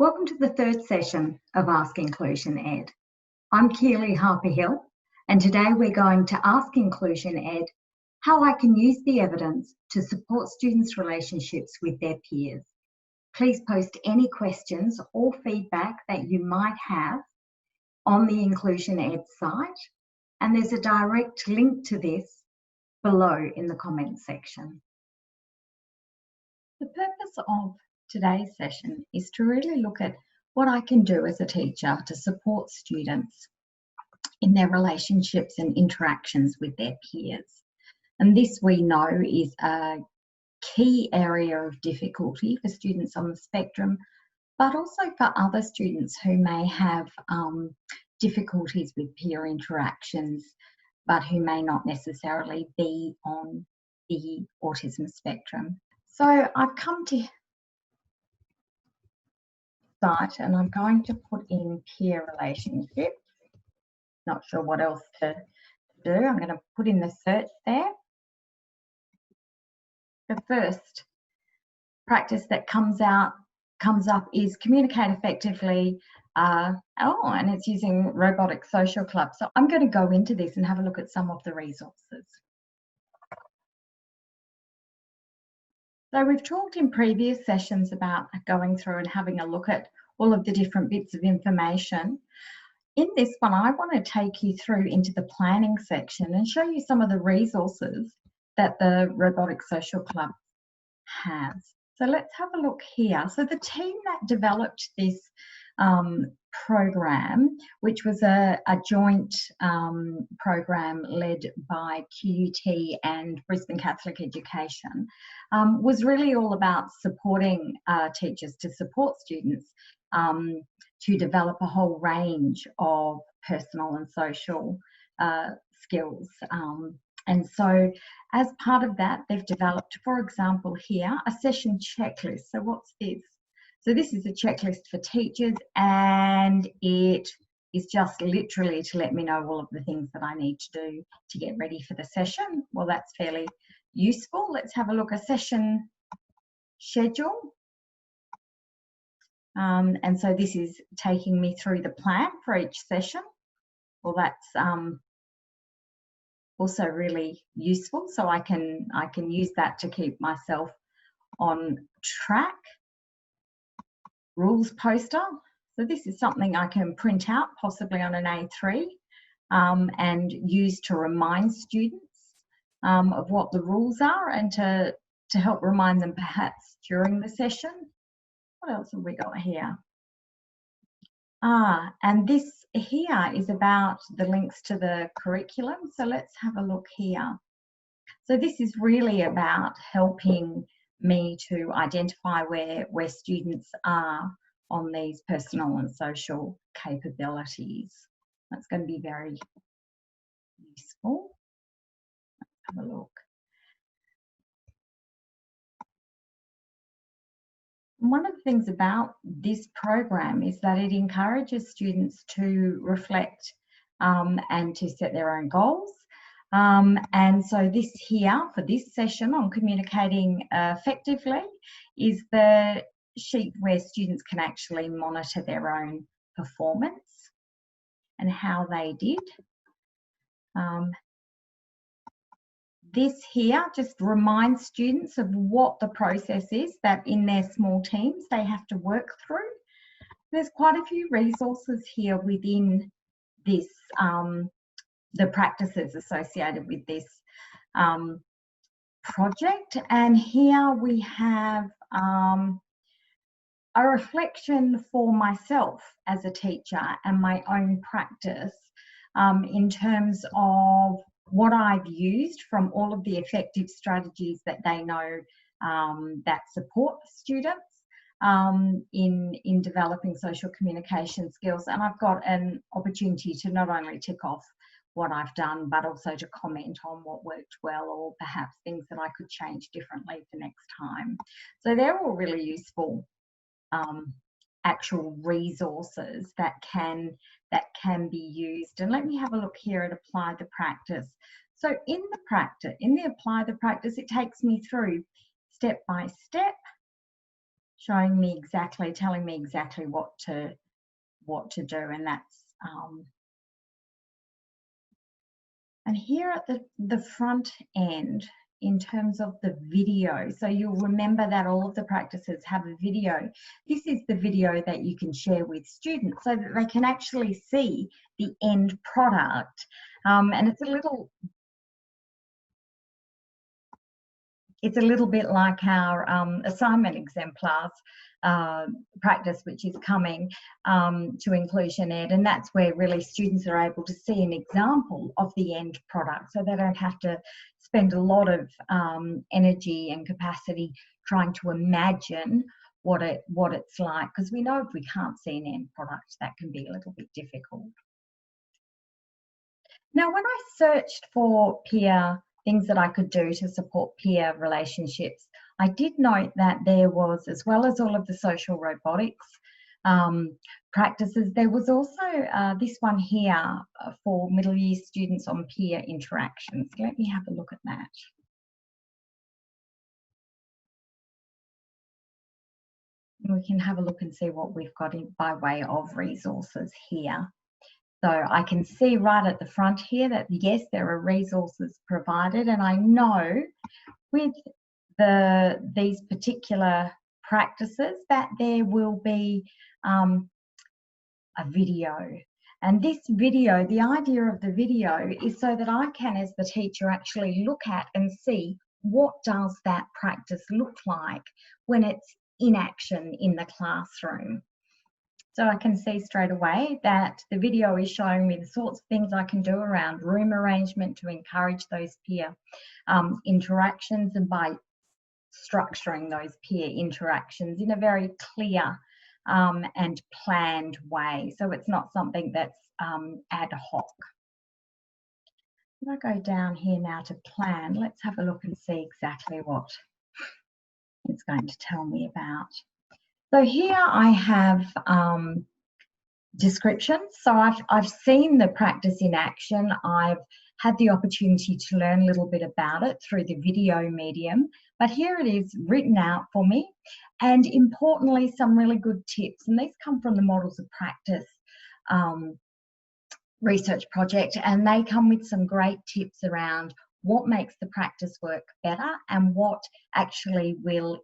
Welcome to the third session of Ask Inclusion Ed. I'm Keely Harper-Hill, and today we're going to ask Inclusion Ed how I can use the evidence to support students' relationships with their peers. Please post any questions or feedback that you might have on the Inclusion Ed site, and there's a direct link to this below in the comments section. The purpose of today's session is to really look at what I can do as a teacher to support students in their relationships and interactions with their peers. And this we know is a key area of difficulty for students on the spectrum, but also for other students who may have difficulties with peer interactions, but who may not necessarily be on the autism spectrum. So I've come to site and I'm going to put in peer relationship. Not sure what else to do. I'm going to put in the search there. The first practice that comes up is communicate effectively. And it's using Robotic Social Club. So I'm going to go into this and have a look at some of the resources. So we've talked in previous sessions about going through and having a look at all of the different bits of information. In this one, I want to take you through into the planning section and show you some of the resources that the Robotic Social Club has. So let's have a look here. So the team that developed this program, which was a joint program led by QUT and Brisbane Catholic Education, was really all about supporting teachers to support students to develop a whole range of personal and social skills. And so as part of that, they've developed, for example, here, a session checklist. So what's this? So this is a checklist for teachers, and it is just literally to let me know all of the things that I need to do to get ready for the session. Well, that's fairly useful. Let's have a look at session schedule. And so this is taking me through the plan for each session. Well, that's also really useful. So I can use that to keep myself on track. Rules poster. So this is something I can print out, possibly on an A3, and use to remind students of what the rules are, and to help remind them perhaps during the session. What else have we got here? And this here is about the links to the curriculum. So let's have a look here. So this is really about helping me to identify where students are on these personal and social capabilities. That's going to be very useful. Let's have a look. One of the things about this program is that it encourages students to reflect and to set their own goals. And so this here, for this session on communicating effectively, is the sheet where students can actually monitor their own performance and how they did. This here just reminds students of what the process is that in their small teams they have to work through. There's quite a few resources here within this, the practices associated with this project. And here we have a reflection for myself as a teacher and my own practice in terms of what I've used from all of the effective strategies that they know that support students in developing social communication skills. And I've got an opportunity to not only tick off what I've done, but also to comment on what worked well, or perhaps things that I could change differently for next time. So they're all really useful actual resources that can be used. And let me have a look here at apply the practice. So in the apply the practice, it takes me through step by step, showing me exactly, telling me exactly what to do, and that's and here at the front end, in terms of the video, so you'll remember that all of the practices have a video. This is the video that you can share with students so that they can actually see the end product. And it's a little bit like our assignment exemplars practice, which is coming to inclusionED, and that's where really students are able to see an example of the end product, so they don't have to spend a lot of energy and capacity trying to imagine what it's like, because we know if we can't see an end product, that can be a little bit difficult. Now, when I searched for peer things that I could do to support peer relationships, I did note that there was, as well as all of the social robotics practices, there was also this one here for middle year students on peer interactions. Let me have a look at that. We can have a look and see what we've got in by way of resources here. So I can see right at the front here that yes, there are resources provided, and I know with these particular practices that there will be a video. And this video, the idea of the video is so that I can, as the teacher, actually look at and see what does that practice look like when it's in action in the classroom. So I can see straight away that the video is showing me the sorts of things I can do around room arrangement to encourage those peer interactions, and by structuring those peer interactions in a very clear and planned way. So it's not something that's ad hoc. If I go down here now to plan, let's have a look and see exactly what it's going to tell me about. So here I have descriptions. So I've seen the practice in action. I've had the opportunity to learn a little bit about it through the video medium, but here it is written out for me, and importantly, some really good tips. And these come from the Models of Practice research project, and they come with some great tips around what makes the practice work better and what actually will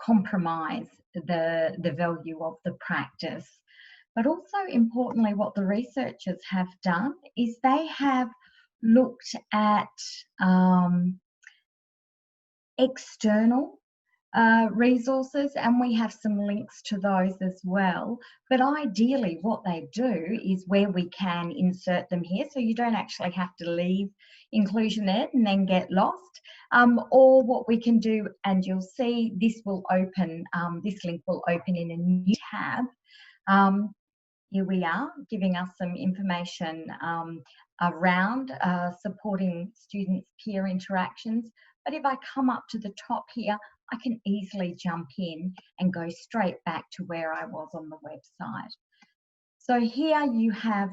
compromise the value of the practice. But also importantly, what the researchers have done is they have looked at external resources, and we have some links to those as well. But ideally what they do is, where we can, insert them here so you don't actually have to leave inclusionED and then get lost, or what we can do, and you'll see this will open, this link will open in a new tab. Here we are, giving us some information around supporting students' peer interactions. But if I come up to the top here, I can easily jump in and go straight back to where I was on the website. So here you have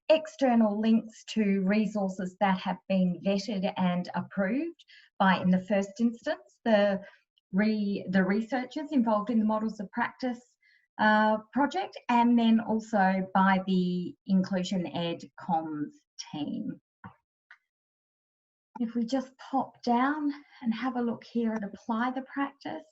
external links to resources that have been vetted and approved by, in the first instance, the researchers involved in the Models of Practice project, and then also by the inclusionED comms team. If we just pop down and have a look here at apply the practice,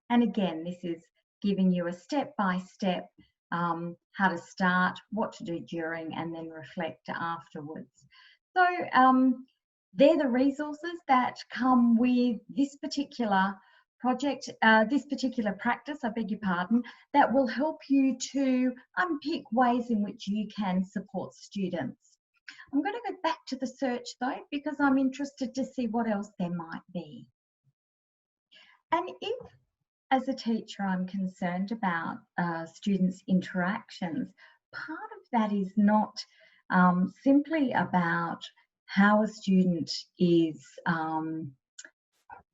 and again, this is giving you a step-by-step how to start, what to do during, and then reflect afterwards. So they're the resources that come with this particular project, this particular practice, I beg your pardon, that will help you to unpick ways in which you can support students. I'm going to go back to the search though, because I'm interested to see what else there might be. And if, as a teacher, I'm concerned about students' interactions, part of that is not simply about how a student is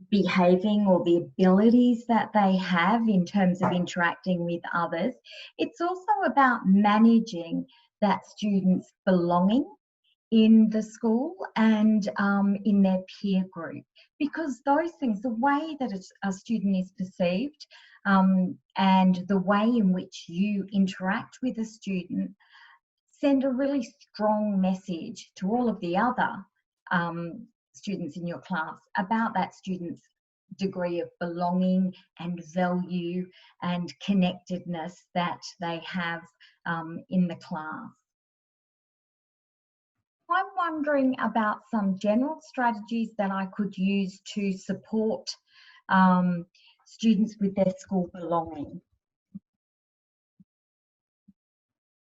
behaving or the abilities that they have in terms of interacting with others. It's also about managing that student's belonging in the school and in their peer group, because those things, the way that a student is perceived, and the way in which you interact with a student send a really strong message to all of the other students in your class about that student's degree of belonging and value and connectedness that they have in the class. I'm wondering about some general strategies that I could use to support students with their school belonging.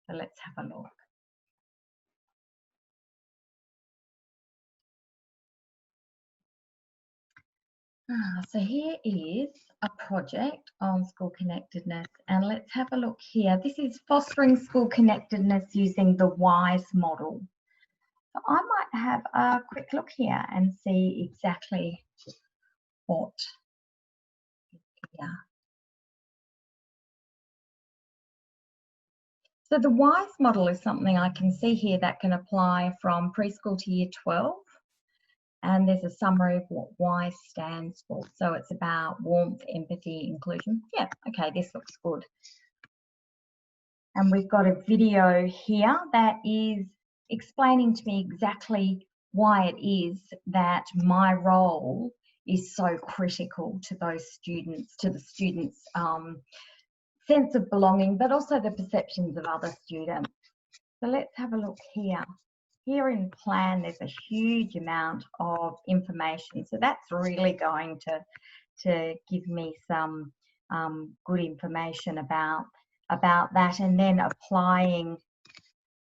So let's have a look. So here is a project on school connectedness, and let's have a look here. This is fostering school connectedness using the WISE model. So I might have a quick look here and see exactly what is here. So the WISE model is something I can see here that can apply from preschool to year 12. And there's a summary of what WISE stands for. So it's about warmth, empathy, inclusion. Yeah, okay, this looks good. And we've got a video here that is explaining to me exactly why it is that my role is so critical to those students, to the students' sense of belonging, but also the perceptions of other students. So let's have a look here. Here in plan, there's a huge amount of information. So that's really going to give me some good information about that, and then applying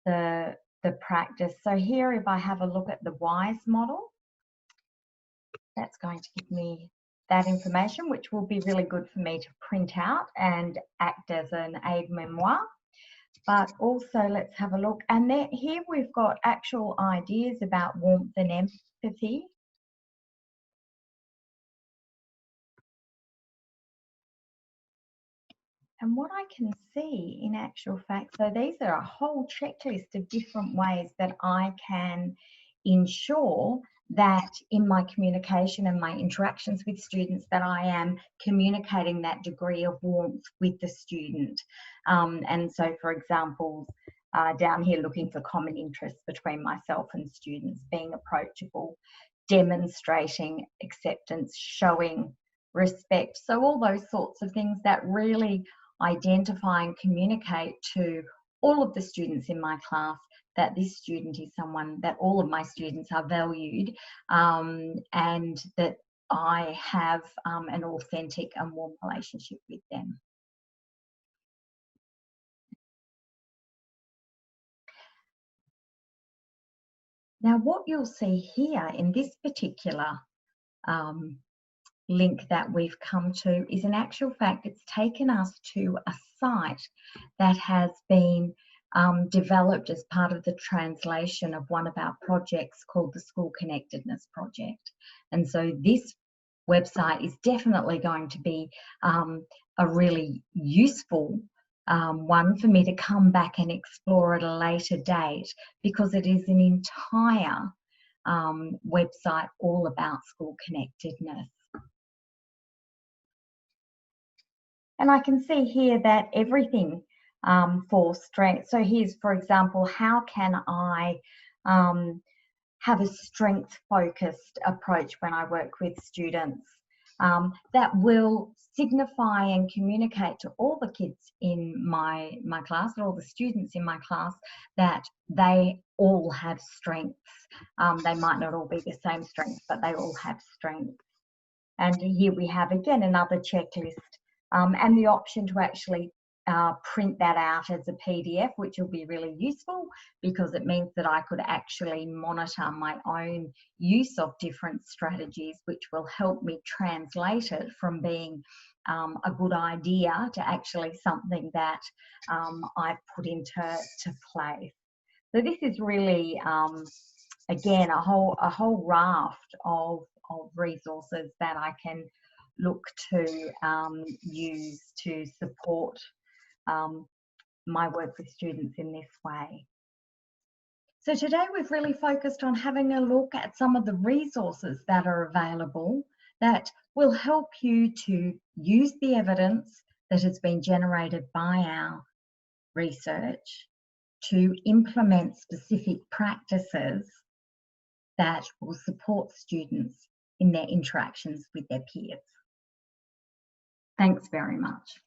the practice. So here, if I have a look at the WISE model, that's going to give me that information, which will be really good for me to print out and act as an aide-memoire. But also, let's have a look. And then here we've got actual ideas about warmth and empathy. And what I can see in actual fact, so these are a whole checklist of different ways that I can ensure that in my communication and my interactions with students that I am communicating that degree of warmth with the student. And so, for example, down here looking for common interests between myself and students, being approachable, demonstrating acceptance, showing respect. So all those sorts of things that really identify and communicate to all of the students in my class that this student is someone that all of my students are valued, and that I have an authentic and warm relationship with them. Now, what you'll see here in this particular link that we've come to is, in actual fact, it's taken us to a site that has been developed as part of the translation of one of our projects called the School Connectedness Project. And so this website is definitely going to be a really useful one for me to come back and explore at a later date, because it is an entire website all about school connectedness. And I can see here that everything for strength. So here's, for example, how can I have a strength-focused approach when I work with students that will signify and communicate to all the kids in my class, or all the students in my class, that they all have strengths. They might not all be the same strengths, but they all have strengths. And here we have, again, another checklist. And the option to actually print that out as a PDF, which will be really useful, because it means that I could actually monitor my own use of different strategies, which will help me translate it from being a good idea to actually something that I've put into place. So this is really, again, a whole raft of resources that I can look to use to support my work with students in this way. So today we've really focused on having a look at some of the resources that are available that will help you to use the evidence that has been generated by our research to implement specific practices that will support students in their interactions with their peers. Thanks very much.